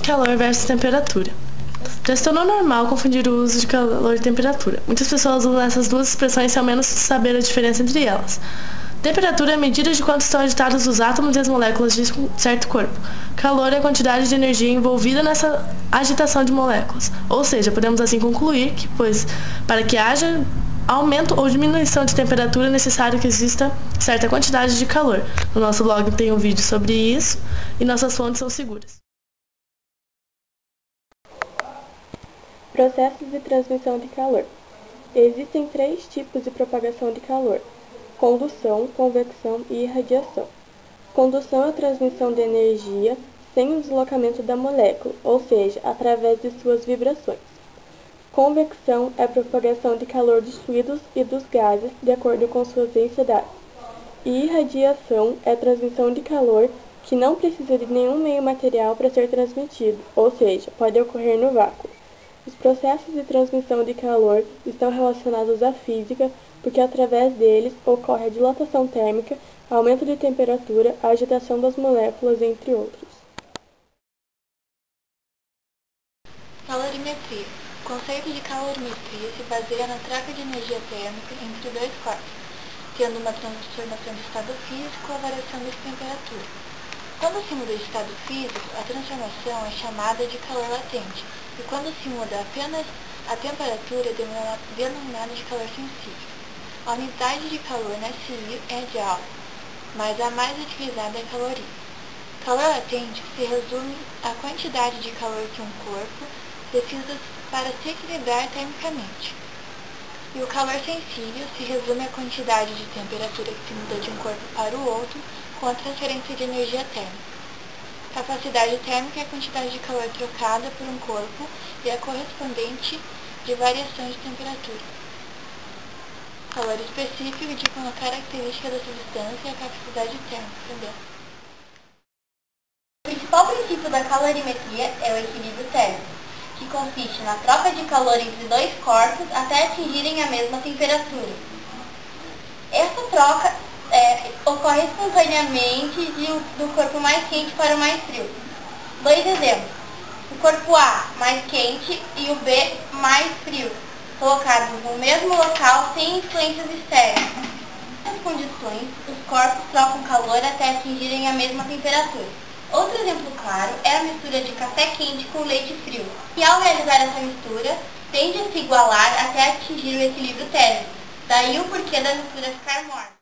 Calor versus temperatura. Já se tornou normal confundir o uso de calor e temperatura. Muitas pessoas usam essas duas expressões sem ao menos saber a diferença entre elas. Temperatura é a medida de quanto estão agitados os átomos e as moléculas de um certo corpo. Calor é a quantidade de energia envolvida nessa agitação de moléculas. Ou seja, podemos assim concluir que, para que haja aumento ou diminuição de temperatura é necessário que exista certa quantidade de calor. No nosso blog tem um vídeo sobre isso e nossas fontes são seguras. Processos de transmissão de calor. Existem 3 tipos de propagação de calor: condução, convecção e irradiação. Condução é a transmissão de energia sem o deslocamento da molécula, ou seja, através de suas vibrações. Convecção é a propagação de calor dos fluidos e dos gases de acordo com suas densidades. E irradiação é a transmissão de calor que não precisa de nenhum meio material para ser transmitido, ou seja, pode ocorrer no vácuo. Os processos de transmissão de calor estão relacionados à física, porque através deles ocorre a dilatação térmica, aumento de temperatura, a agitação das moléculas, entre outros. Calorimetria. O conceito de calorimetria se baseia na troca de energia térmica entre dois corpos, tendo uma transformação de estado físico ou variação de temperatura. Quando se muda de estado físico, a transformação é chamada de calor latente, e quando se muda apenas a temperatura é denominada de calor sensível. A unidade de calor na SI é de Joule, mas a mais utilizada é caloria. Calor latente se resume à quantidade de calor que um corpo precisa para se equilibrar termicamente. E o calor sensível se resume à quantidade de temperatura que se muda de um corpo para o outro com a transferência de energia térmica. Capacidade térmica é a quantidade de calor trocada por um corpo e a correspondente de variações de temperatura. Calor específico indica uma característica da substância e a capacidade térmica dela. O principal princípio da calorimetria é o equilíbrio térmico, que consiste na troca de calor entre dois corpos até atingirem a mesma temperatura. Essa troca ocorre espontaneamente do corpo mais quente para o mais frio. 2 exemplos: o corpo A mais quente e o B mais frio, colocados no mesmo local sem influências externas. Nessas condições, os corpos trocam calor até atingirem a mesma temperatura. Outro exemplo claro é a mistura de café quente com leite frio, e ao realizar essa mistura, tende a se igualar até atingir o equilíbrio térmico. Daí o porquê da mistura ficar morna.